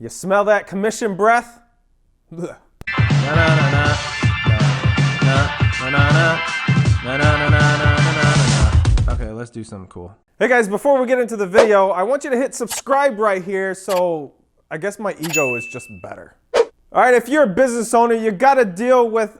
You smell that commission breath? Ugh. Na na na na. Na na na. Na na na na na na na. Okay, let's do something cool. Hey guys, before we get into the video, I want you to hit subscribe right here, so I guess my ego is just better. All right, if you're a business owner, you gotta deal with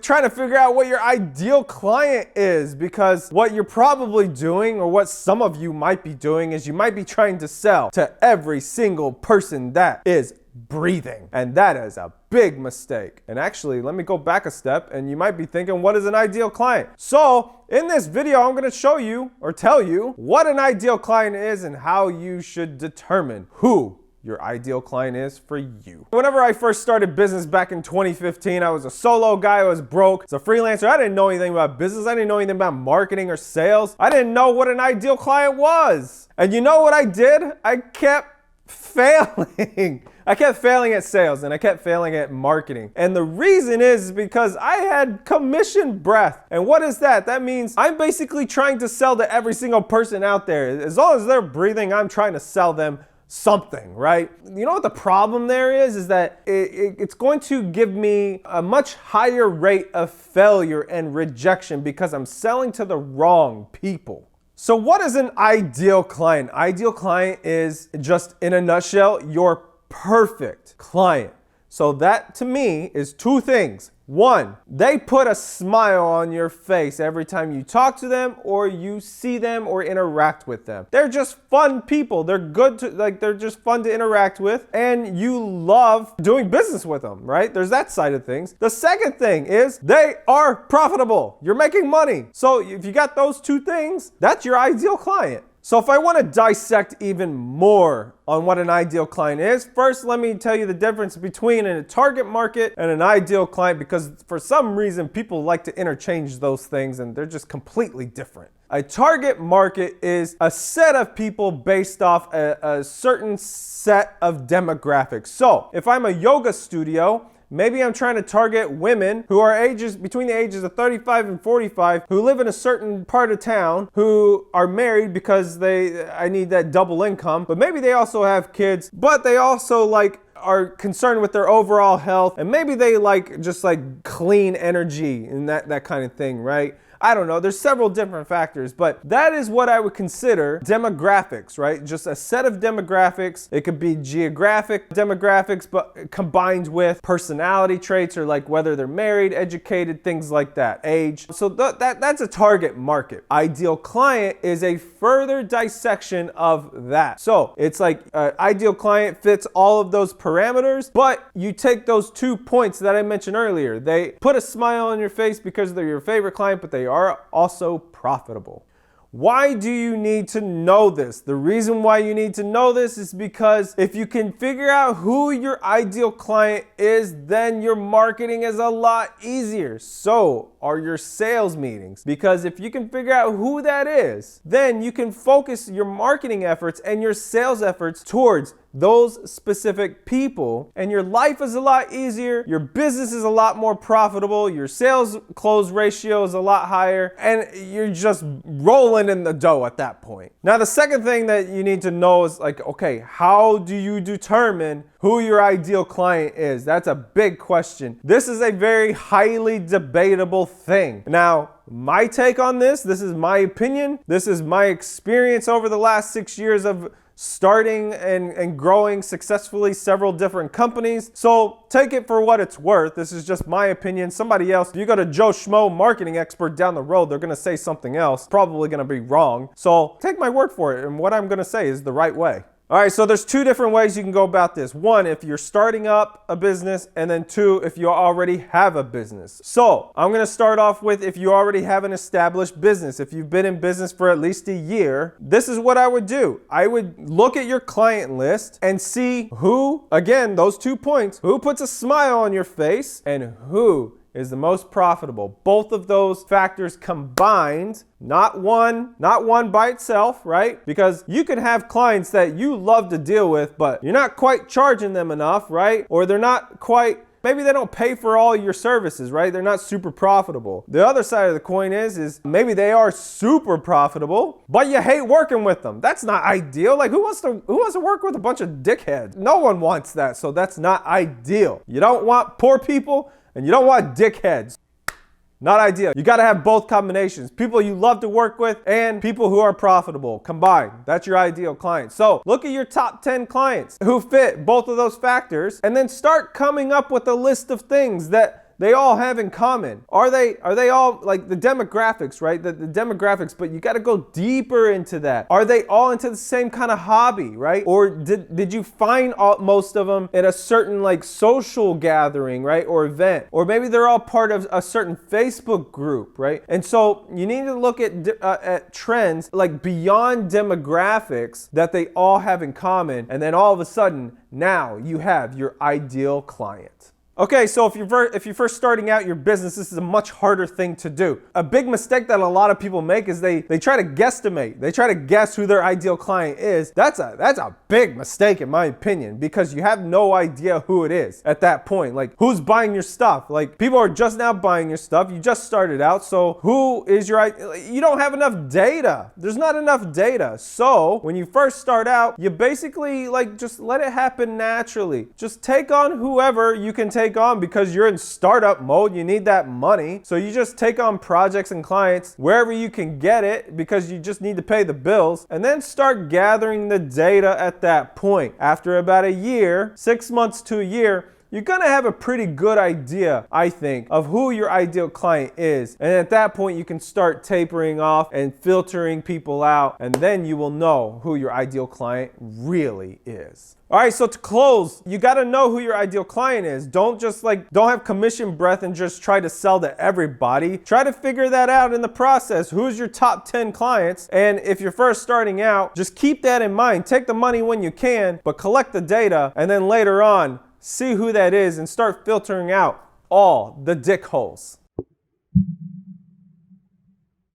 trying to figure out what your ideal client is, because what you're probably doing, or what some of you might be doing, is you might be trying to sell to every single person that is breathing. And that is a big mistake. And actually, let me go back a step, and you might be thinking, what is an ideal client? So in this video, I'm going to show you, or tell you, what an ideal client is and how you should determine who your ideal client is for you. Whenever I first started business back in 2015, I was a solo guy, I was broke, as a freelancer. I didn't know anything about business, I didn't know anything about marketing or sales. I didn't know what an ideal client was. And you know what I did? I kept failing. I kept failing at sales, and I kept failing at marketing. And the reason is because I had commission breath. And what is that? That means I'm basically trying to sell to every single person out there. As long as they're breathing, I'm trying to sell them something, right? You know what the problem there is that it's going to give me a much higher rate of failure and rejection because I'm selling to the wrong people. So what is an ideal client? Ideal client is, just in a nutshell, your perfect client. So that to me is two things. One, they put a smile on your face every time you talk to them or you see them or interact with them. They're just fun people. They're good to, they're just fun to interact with, and you love doing business with them, right? There's that side of things. The second thing is they are profitable. You're making money. So if you got those two things, that's your ideal client. So if I want to dissect even more on what an ideal client is, first let me tell you the difference between a target market and an ideal client, because for some reason people like to interchange those things and they're just completely different. A target market is a set of people based off a certain set of demographics. So if I'm a yoga studio, maybe I'm trying to target women who are between the ages of 35 and 45, who live in a certain part of town, who are married because I need that double income, but maybe they also have kids, but they also are concerned with their overall health, and maybe they just clean energy and that kind of thing, right? I don't know, there's several different factors, but that is what I would consider demographics, right? Just a set of demographics. It could be geographic demographics, but combined with personality traits, or whether they're married, educated, things like that, age. So that's a target market. Ideal client is a further dissection of that. So it's ideal client fits all of those parameters, but you take those 2 points that I mentioned earlier. They put a smile on your face because they're your favorite client, but they are also profitable. Why do you need to know this? The reason why you need to know this is because if you can figure out who your ideal client is, then your marketing is a lot easier. So are your sales meetings. Because if you can figure out who that is, then you can focus your marketing efforts and your sales efforts towards those specific people, and your life is a lot easier, your business is a lot more profitable, your sales close ratio is a lot higher, and you're just rolling in the dough at that point. Now, the second thing that you need to know is okay, how do you determine who your ideal client is? That's a big question. This is a very highly debatable thing. Now, my take on this is my opinion. This is my experience over the last 6 years of starting and growing successfully several different companies. So take it for what it's worth. This is just my opinion. Somebody else, if you go to Joe Schmo, marketing expert down the road, they're going to say something else, probably going to be wrong. So take my word for it, and what I'm going to say is the right way. All right, so there's two different ways you can go about this. One, if you're starting up a business, and then two, if you already have a business. So I'm gonna start off with if you already have an established business. If you've been in business for at least a year, this is what I would do. I would look at your client list and see who, again, those 2 points, who puts a smile on your face and who is the most profitable. Both of those factors combined, not one by itself, right? Because you could have clients that you love to deal with, but you're not quite charging them enough, right? Or they're not quite maybe they don't pay for all your services, right? They're not super profitable. The other side of the coin is maybe they are super profitable, but you hate working with them. That's not ideal. Like who wants to work with a bunch of dickheads? No one wants that. So that's not ideal. You don't want poor people and you don't want dickheads. Not ideal. You got to have both combinations. People you love to work with and people who are profitable combined. That's your ideal client. So look at your top 10 clients who fit both of those factors and then start coming up with a list of things that they all have in common. Are they all like the demographics, right? The demographics, but you got to go deeper into that. Are they all into the same kind of hobby, right? Or did you find most of them in a certain like social gathering, right? Or event? Or maybe they're all part of a certain Facebook group, right? And so you need to look at trends like beyond demographics that they all have in common. And then all of a sudden, now you have your ideal client. Okay, so if you're first starting out your business, this is a much harder thing to do. A big mistake that a lot of people make is they try to guesstimate. They try to guess who their ideal client is. That's a big mistake in my opinion, because you have no idea who it is at that point. Like who's buying your stuff? Like people are just now buying your stuff. You just started out, so who is you don't have enough data. There's not enough data. So when you first start out, you basically like just let it happen naturally. Just take on whoever you can take on because you're in startup mode. You need that money. So you just take on projects and clients wherever you can get it because you just need to pay the bills, and then start gathering the data at that point. After about a year, 6 months to a year, you're going to have a pretty good idea, I think, of who your ideal client is. And at that point, you can start tapering off and filtering people out, and then you will know who your ideal client really is. All right, so to close, you got to know who your ideal client is. Don't have commission breath and just try to sell to everybody. Try to figure that out in the process. Who's your top 10 clients? And if you're first starting out, just keep that in mind. Take the money when you can, but collect the data, and then later on, see who that is and start filtering out all the dick holes.